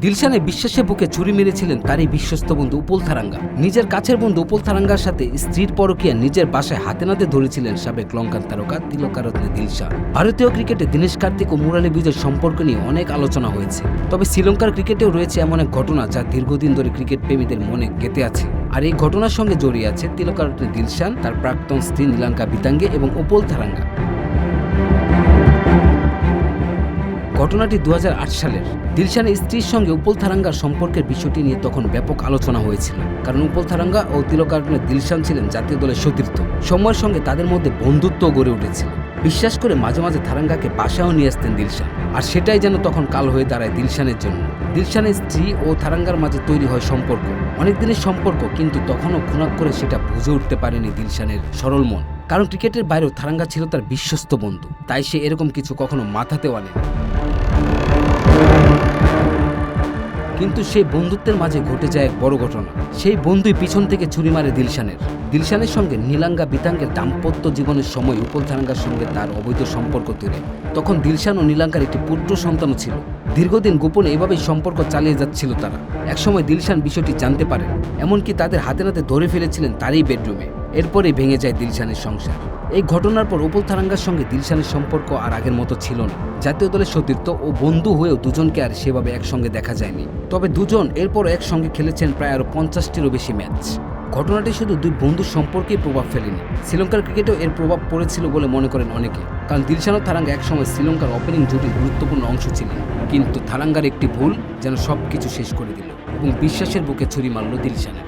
দিলশানের বিশ্বাসের বুকে ছুরি মেরেছিলেন তারই বিশ্বস্ত বন্ধু উপল থারাঙ্গা। নিজের কাছের বন্ধু উপল থারাঙ্গার সাথে স্ত্রীর পরকীয়া নিজের বাসায় হাতে নাতে ধরেছিলেন সাবেক লঙ্কান তারকা তিলকারত্নে দিলশান। ভারতীয় ক্রিকেটে দীনেশ কার্তিক ও মুরালি বিজয় সম্পর্ক নিয়ে অনেক আলোচনা হয়েছে। তবে শ্রীলঙ্কার ক্রিকেটেও রয়েছে এমন এক ঘটনা যা দীর্ঘদিন ধরে ক্রিকেট প্রেমীদের মনে গেঁথে আছে। আর এই ঘটনার সঙ্গে জড়িয়ে আছে তিলকারত্নে দিলশান, তার প্রাক্তন স্ত্রী নীলাঙ্কা বিতাঙ্গে এবং উপল থারাঙ্গা। ঘটনাটি 2008 সালের। দিলশানের স্ত্রীর সঙ্গে উপল থারাঙ্গার সম্পর্কের বিষয়টি নিয়ে তখন ব্যাপক আলোচনা হয়েছিল, কারণ উপল থারাঙ্গা ও তিলকারত্নে দিলশান ছিলেন জাতীয় দলের সতীর্থ। সময়ের সঙ্গে তাদের মধ্যে বন্ধুত্ব গড়ে উঠেছিল। বিশ্বাস করে মাঝে মাঝে থারাঙ্গাকে বাসায়ও নিয়ে আসতেন দিলশান, আর সেটাই যেন তখন কাল হয়ে দাঁড়ায় দিলশানের জন্য। দিলশানের স্ত্রী ও থারাঙ্গার মাঝে তৈরি হয় সম্পর্ক, অনেক দিনের সম্পর্ক, কিন্তু তখনও খুনাক করে সেটা বুঝে উঠতে পারেনি দিলশানের সরল মন। কারণ ক্রিকেটের বাইরেও থারাঙ্গা ছিল তার বিশ্বস্ত বন্ধু, তাই সে এরকম কিছু কখনো মাথাতেও আনেনি। কিন্তু সেই বন্ধুত্বের মাঝে ঘটে যায় এক বড় ঘটনা। সেই বন্ধুই পিছন থেকে ছুরি মারে দিলশানের সঙ্গে নীলাঙ্গা বিতাঙ্গের দাম্পত্য জীবনের সময় উপল থারাঙ্গার সঙ্গে তার অবৈধ সম্পর্ক তৈরি। তখন দিলশান ও নীলাঙ্গার একটি পুত্র সন্তানও ছিল। দীর্ঘদিন গোপনে এভাবেই সম্পর্ক চালিয়ে যাচ্ছিল তারা। একসময় দিলশান বিষয়টি জানতে পারে, এমনকি তাদের হাতে নাতে ধরে ফেলেছিলেন তারই বেডরুমে। এরপরেই ভেঙে যায় দিলশানের সংসার। এই ঘটনার পর উপল থারাঙ্গার সঙ্গে দিলশানের সম্পর্ক আর আগের মতো ছিল না। জাতীয় দলের সতীর্থ ও বন্ধু হয়েও দুজনকে আর সেভাবে একসঙ্গে দেখা যায়নি। তবে দুজন এরপর একসঙ্গে খেলেছেন প্রায় আরো 50টিরও বেশি ম্যাচ। ঘটনাটি শুধু দুই বন্ধুর সম্পর্কেই প্রভাব ফেলেনি, শ্রীলঙ্কার ক্রিকেটেও এর প্রভাব পড়েছিল বলে মনে করেন অনেকে। কারণ দিলশান ও থারাঙ্গা একসময় শ্রীলঙ্কার ওপেনিং জুটির গুরুত্বপূর্ণ অংশ ছিলেন। কিন্তু থারাঙ্গার একটি ভুল যেন সবকিছু শেষ করে দিল এবং বিশ্বাসের বুকে ছুরি মারল দিলশানের।